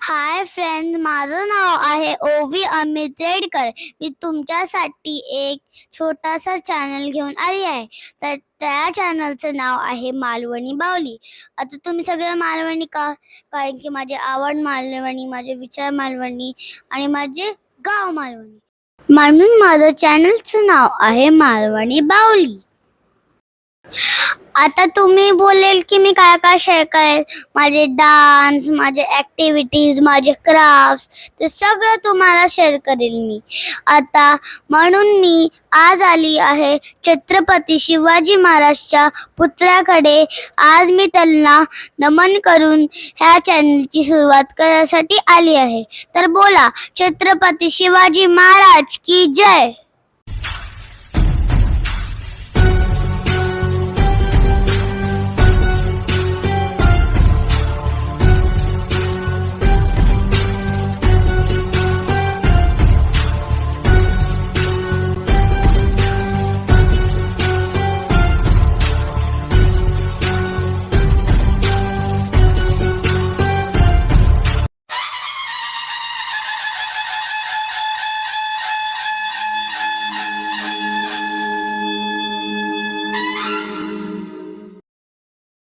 Hi friend, माझं नाव आहे ओवी अमित रेडकर. मी तुमच्यासाठी एक छोटासा चॅनल घेऊन आली आहे. तर त्या चॅनलचं नाव आहे मालवणी बावली. आता तुम्ही सगळे मालवणी का? कारण की माझी आवड मालवणी, माझे विचार मालवणी आणि माझे गाव मालवणी, म्हणून माझं चॅनलचं नाव आहे मालवणी बावली. आता तुम्ही बोलेल की मी काय काय शेअर करेल, माझे डान्स, माझे ॲक्टिव्हिटीज, माझे क्राफ्ट्स, ते सगळं तुम्हाला शेअर करेल मी. आता म्हणून मी आज आली आहे छत्रपती शिवाजी महाराजच्या पुत्राकडे. आज मी त्यांना नमन करून ह्या चॅनलची सुरुवात करण्यासाठी आली आहे. तर बोला, छत्रपती शिवाजी महाराज की जय.